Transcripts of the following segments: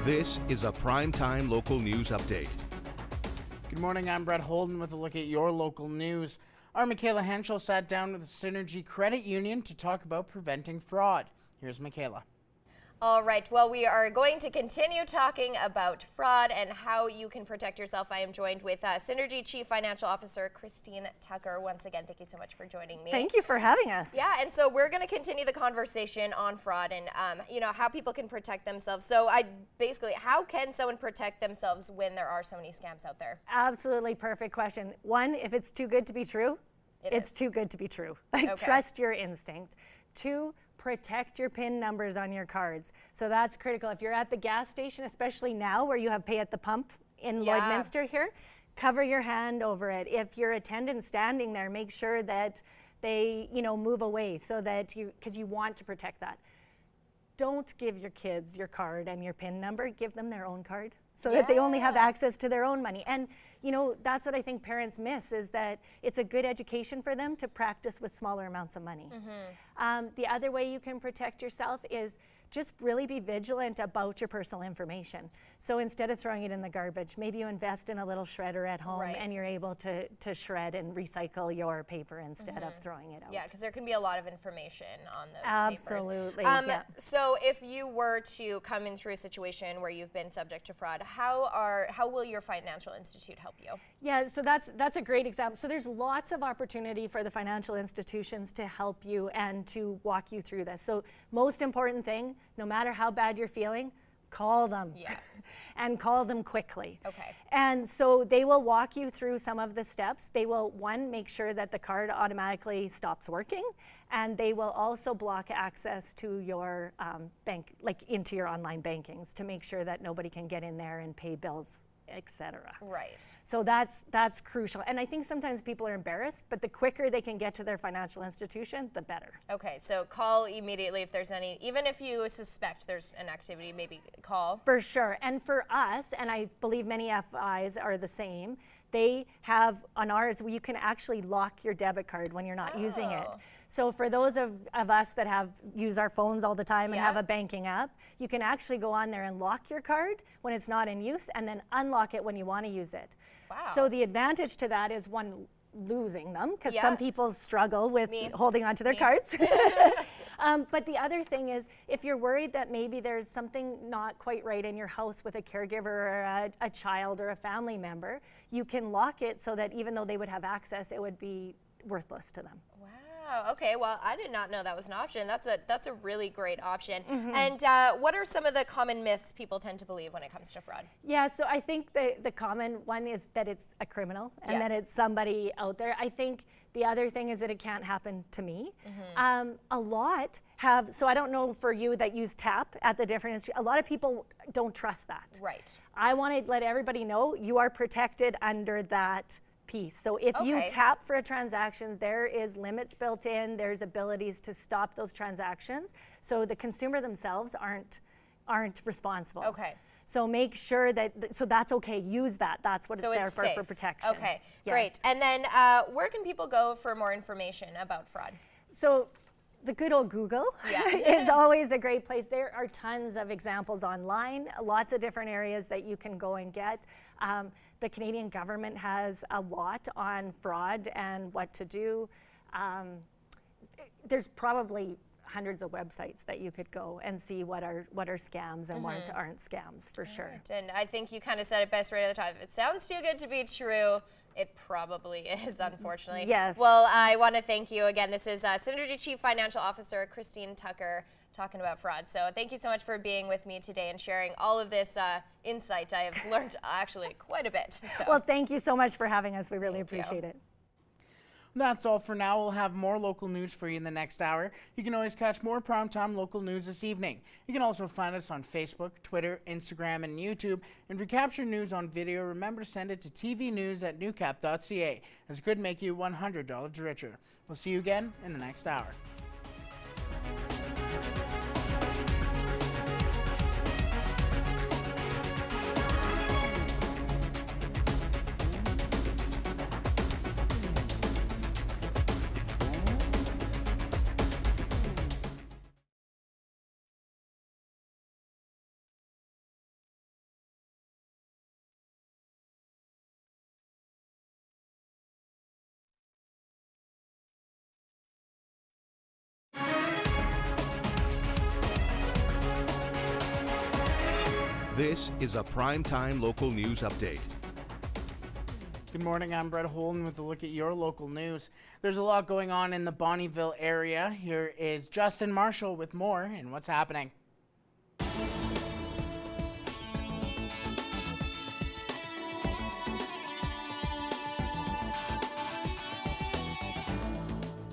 This is a Primetime Local News Update. Good morning, I'm Brett Holden with a look at your local news. Our Michaela Henschel sat down with the Synergy Credit Union to talk about preventing fraud. Here's Michaela. All right, well, we are going to continue talking about fraud and how you can protect yourself. I am joined with Synergy Chief Financial Officer Christine Tucker. Once again, thank you so much for joining me. Thank you for having us. Yeah, and so we're going to continue the conversation on fraud and how people can protect themselves. So how can someone protect themselves when there are so many scams out there? Absolutely perfect question. One, if it's too good to be true, it's too good to be true. Like, trust your instinct. Two, protect your PIN numbers on your cards. So that's critical. If you're at the gas station, especially now where you have pay at the pump in Lloydminster here, cover your hand over it. If your attendant's standing there, make sure that they, move away so that because you want to protect that. Don't give your kids your card and your PIN number. Give them their own card so that they only have access to their own money. And that's what I think parents miss, is that it's a good education for them to practice with smaller amounts of money. The other way you can protect yourself is just really be vigilant about your personal information. So instead of throwing it in the garbage, maybe you invest in a little shredder at home and you're able to shred and recycle your paper instead of throwing it out. Yeah, because there can be a lot of information on those Absolutely. papers. So if you were to come in through a situation where you've been subject to fraud, how will your financial institute help you? Yeah, so that's a great example. So there's lots of opportunity for the financial institutions to help you and to walk you through this. So most important thing, no matter how bad you're feeling, call them. And call them quickly. Okay. And so they will walk you through some of the steps. They will, one, make sure that the card automatically stops working, and they will also block access to your bank, like into your online bankings, to make sure that nobody can get in there and pay bills, etc. Right. So that's crucial. And I think sometimes people are embarrassed, but the quicker they can get to their financial institution, the better. Okay, so call immediately if there's any, even if you suspect there's an activity, maybe call. For sure. And for us, and I believe many FIs are the same, they have on ours, you can actually lock your debit card when you're not using it. So for those of us that use our phones all the time and have a banking app, you can actually go on there and lock your card when it's not in use and then unlock it when you want to use it. Wow. So the advantage to that is, one, losing them, because some people struggle with holding onto their cards. But the other thing is, if you're worried that maybe there's something not quite right in your house with a caregiver or a child or a family member, you can lock it so that even though they would have access, it would be worthless to them. Wow. Okay. Well, I did not know that was an option. That's a really great option. And what are some of the common myths people tend to believe when it comes to fraud? Yeah. So I think the common one is that it's a criminal and that it's somebody out there. I think the other thing is that it can't happen to me. A lot have. So I don't know for you that use TAP at the different industry. A lot of people don't trust that. Right. I want to let everybody know you are protected under that piece. So if you tap for a transaction, there is limits built in, there's abilities to stop those transactions. So the consumer themselves aren't responsible. Okay. So make sure so that's okay, use that. That's what it's there for protection. Okay, great. And then where can people go for more information about fraud? So the good old Google is always a great place. There are tons of examples online, lots of different areas that you can go and get. The Canadian government has a lot on fraud and what to do. There's probably hundreds of websites that you could go and see what are scams and what aren't scams, for sure. And I think you kind of said it best right at the top. If it sounds too good to be true, it probably is, unfortunately. Yes. Well, I want to thank you again. This is Synergy Chief Financial Officer Christine Tucker talking about fraud. So thank you so much for being with me today and sharing all of this insight. I have learned actually quite a bit. So. Well, thank you so much for having us. We really appreciate it. That's all for now. We'll have more local news for you in the next hour. You can always catch more Primetime local news this evening. You can also find us on Facebook, Twitter, Instagram, and YouTube. And if you capture news on video, remember to send it to tvnews@newcap.ca, as it could make you $100 richer. We'll see you again in the next hour. This is a Primetime Local News Update. Good morning, I'm Brett Holden with a look at your local news. There's a lot going on in the Bonnyville area. Here is Justin Marshall with more and what's happening.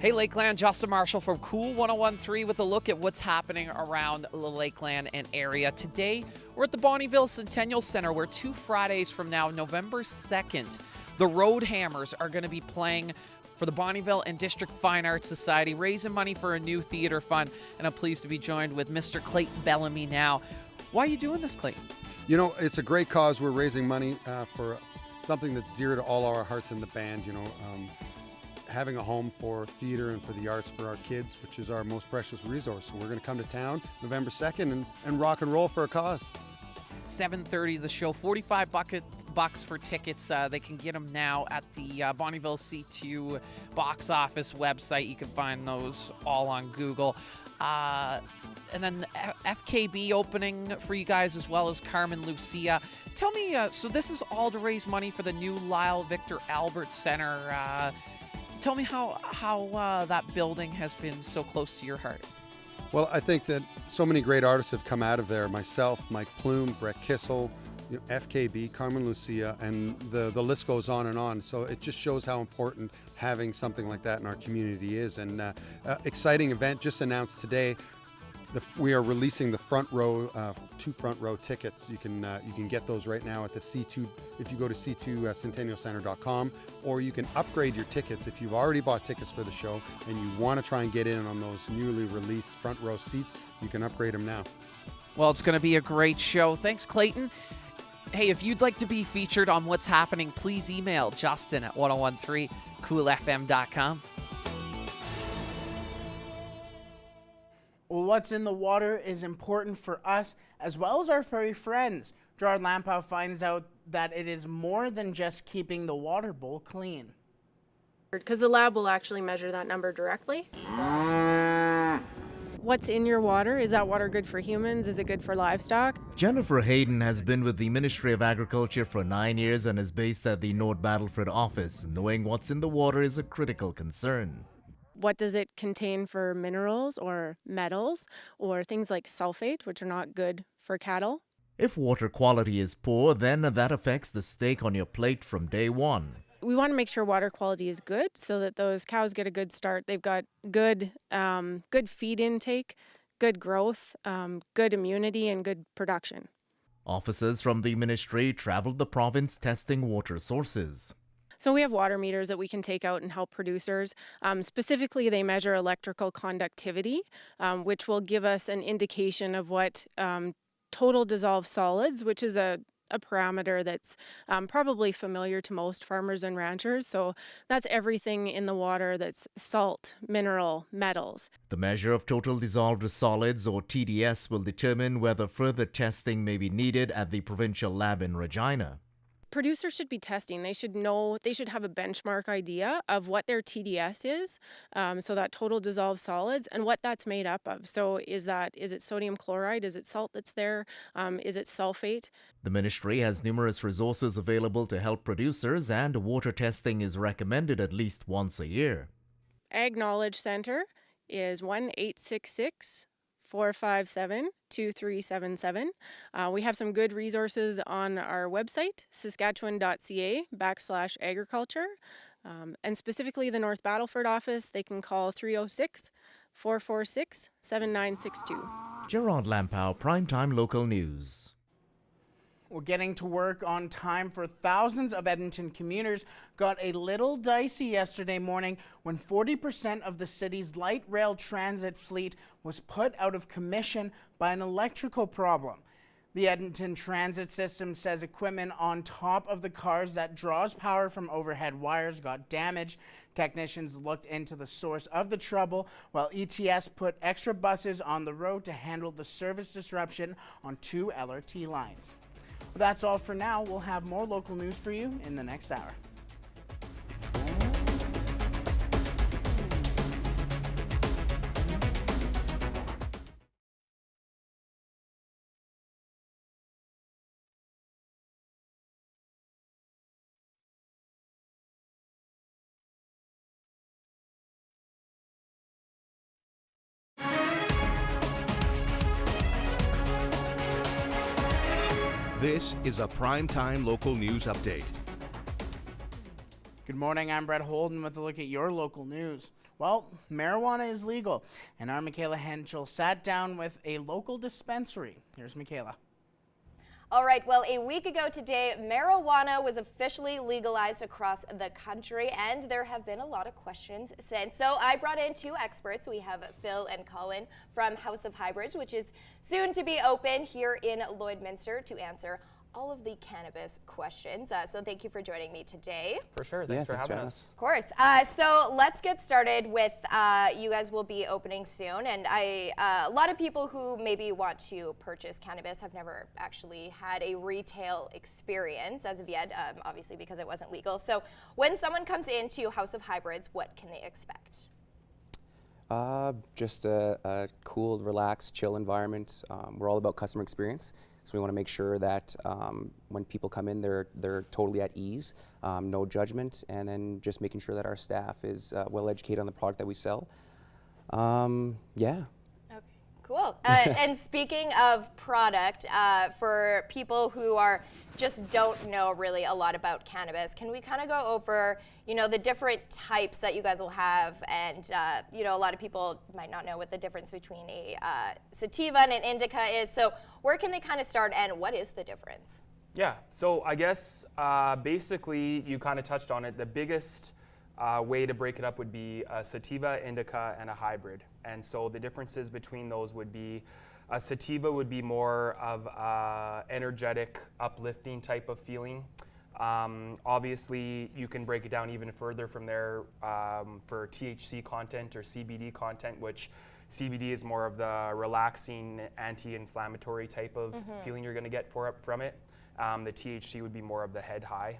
Hey Lakeland, Justin Marshall from Cool 1013 with a look at what's happening around the Lakeland and area. Today, we're at the Bonnyville Centennial Center where 2 Fridays from now, November 2nd, the Road Hammers are going to be playing for the Bonnyville and District Fine Arts Society, raising money for a new theater fund. And I'm pleased to be joined with Mr. Clayton Bellamy now. Why are you doing this, Clayton? You know, it's a great cause. We're raising money for something that's dear to all our hearts in the band, having a home for theater and for the arts for our kids, which is our most precious resource. So we're going to come to town November 2nd and rock and roll for a cause. 7:30 the show, 45 bucks for tickets. They can get them now at the Bonnyville C2 box office website. You can find those all on Google. And then FKB opening for you guys, as well as Carmen Lucia. Tell me, so this is all to raise money for the new Lyle Victor Albert Center. Tell me how that building has been so close to your heart. Well, I think that so many great artists have come out of there. Myself, Mike Plume, Brett Kissel, FKB, Carmen Lucia, and the list goes on and on. So it just shows how important having something like that in our community is. And exciting event just announced today. We are releasing the front row, 2 front row tickets. You can get those right now at the C2. If you go to c2centennialcenter.com, or you can upgrade your tickets if you've already bought tickets for the show and you want to try and get in on those newly released front row seats. You can upgrade them now. Well, it's going to be a great show. Thanks, Clayton. Hey, if you'd like to be featured on what's happening, please email Justin at 1013coolfm.com. Well, what's in the water is important for us as well as our furry friends. Gerard Lampow finds out that it is more than just keeping the water bowl clean. Because the lab will actually measure that number directly. What's in your water? Is that water good for humans? Is it good for livestock? Jennifer Hayden has been with the Ministry of Agriculture for 9 years and is based at the North Battleford office. Knowing what's in the water is a critical concern. What does it contain for minerals or metals or things like sulfate, which are not good for cattle? If water quality is poor, then that affects the steak on your plate from day one. We want to make sure water quality is good so that those cows get a good start. They've got good feed intake, good growth, good immunity, and good production. Officers from the ministry traveled the province testing water sources. So we have water meters that we can take out and help producers. Specifically, they measure electrical conductivity, which will give us an indication of what total dissolved solids, which is a parameter that's probably familiar to most farmers and ranchers. So that's everything in the water that's salt, mineral, metals. The measure of total dissolved solids, or TDS, will determine whether further testing may be needed at the provincial lab in Regina. Producers should be testing. They should know, they should have a benchmark idea of what their TDS is, so that total dissolved solids, and what that's made up of. So is it sodium chloride? Is it salt that's there? Is it sulfate? The ministry has numerous resources available to help producers, and water testing is recommended at least once a year. Ag Knowledge Center is 1-866-457-2377. We have some good resources on our website, saskatchewan.ca/agriculture. And specifically the North Battleford office, they can call 306-446-7962. Gerard Lampow, Primetime Local News. Well, getting to work on time for thousands of Edmonton commuters got a little dicey yesterday morning when 40% of the city's light rail transit fleet was put out of commission by an electrical problem. The Edmonton Transit System says equipment on top of the cars that draws power from overhead wires got damaged. Technicians looked into the source of the trouble, while ETS put extra buses on the road to handle the service disruption on 2 LRT lines. Well, that's all for now. We'll have more local news for you in the next hour. This is a Primetime Local News Update. Good morning, I'm Brett Holden with a look at your local news. Well, marijuana is legal, and our Michaela Henschel sat down with a local dispensary. Here's Michaela. All right, well, a week ago today, marijuana was officially legalized across the country, and there have been a lot of questions since. So I brought in two experts. We have Phil and Colin from House of Hybrids, which is soon to be open here in Lloydminster, to answer all of the cannabis questions. So thank you for joining me today. For sure. Thanks for having us. Of course. So let's get started with, you guys will be opening soon, and a lot of people who maybe want to purchase cannabis have never actually had a retail experience as of yet, obviously because it wasn't legal. So when someone comes into House of Hybrids, what can they expect? Just a cool, relaxed, chill environment. We're all about customer experience. So we want to make sure that when people come in, they're totally at ease, no judgment, and then just making sure that our staff is well educated on the product that we sell. Yeah. Okay, cool. And speaking of product, for people who just don't know really a lot about cannabis, can we kind of go over, the different types that you guys will have? And, a lot of people might not know what the difference between a sativa and an indica is. So where can they kind of start, and what is the difference? Yeah, so I guess basically you kind of touched on it. The biggest way to break it up would be a sativa, indica, and a hybrid. And so the differences between those would be a sativa would be more of energetic, uplifting type of feeling. Obviously, you can break it down even further from there for THC content or CBD content, which CBD is more of the relaxing, anti-inflammatory type of feeling you're going to get from it. The THC would be more of the head high.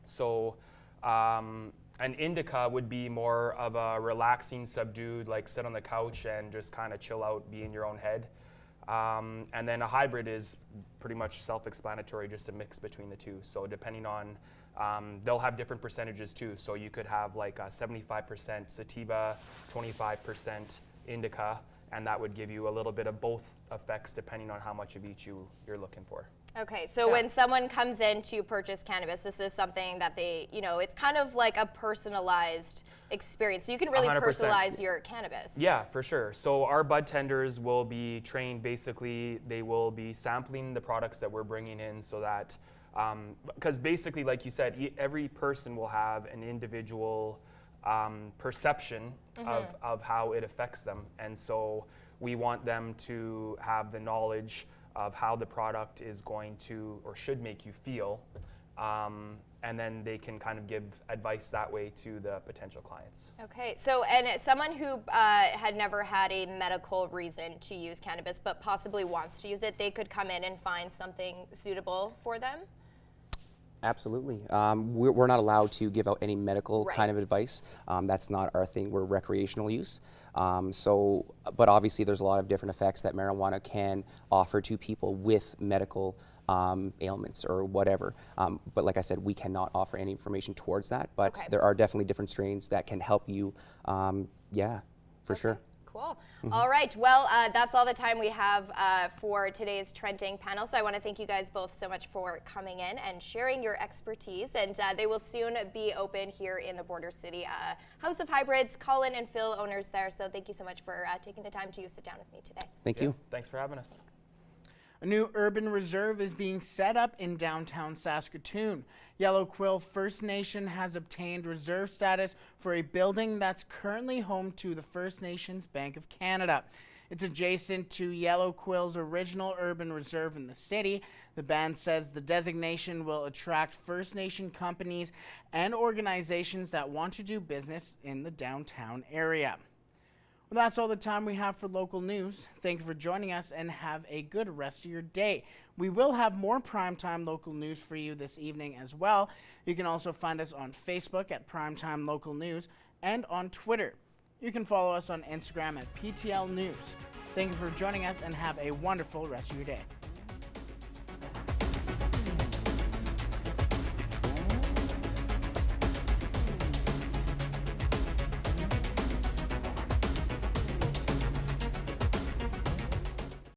So an indica would be more of a relaxing, subdued, like sit on the couch and just kind of chill out, be in your own head. And then a hybrid is pretty much self-explanatory, just a mix between the two. So depending on, they'll have different percentages too. So you could have like a 75% sativa, 25% indica, and that would give you a little bit of both effects depending on how much of each you're looking for. Okay, so when someone comes in to purchase cannabis, this is something that they, it's kind of like a personalized experience. So you can really 100%. Personalize your cannabis. Yeah, for sure. So our bud tenders will be trained, basically, they will be sampling the products that we're bringing in so that, because basically, like you said, every person will have an individual perception of how it affects them. And so we want them to have the knowledge of how the product is going to or should make you feel, and then they can kind of give advice that way to the potential clients. Okay, so and someone who had never had a medical reason to use cannabis but possibly wants to use it, they could come in and find something suitable for them? Absolutely. We're not allowed to give out any medical kind of advice. That's not our thing. We're recreational use. But obviously there's a lot of different effects that marijuana can offer to people with medical ailments or whatever. But like I said, we cannot offer any information towards that. But there are definitely different strains that can help you. Yeah, for sure. Cool. All right. Well, that's all the time we have for today's trending panel. So I want to thank you guys both so much for coming in and sharing your expertise. And they will soon be open here in the Border City House of Hybrids. Colin and Phil, owners there. So thank you so much for taking the time to sit down with me today. Thank you. Thanks for having us. A new urban reserve is being set up in downtown Saskatoon. Yellow Quill First Nation has obtained reserve status for a building that's currently home to the First Nations Bank of Canada. It's adjacent to Yellow Quill's original urban reserve in the city. The band says the designation will attract First Nation companies and organizations that want to do business in the downtown area. Well, that's all the time we have for local news. Thank you for joining us and have a good rest of your day. We will have more primetime local news for you this evening as well. You can also find us on Facebook at Primetime Local News and on Twitter. You can follow us on Instagram at PTL News. Thank you for joining us and have a wonderful rest of your day.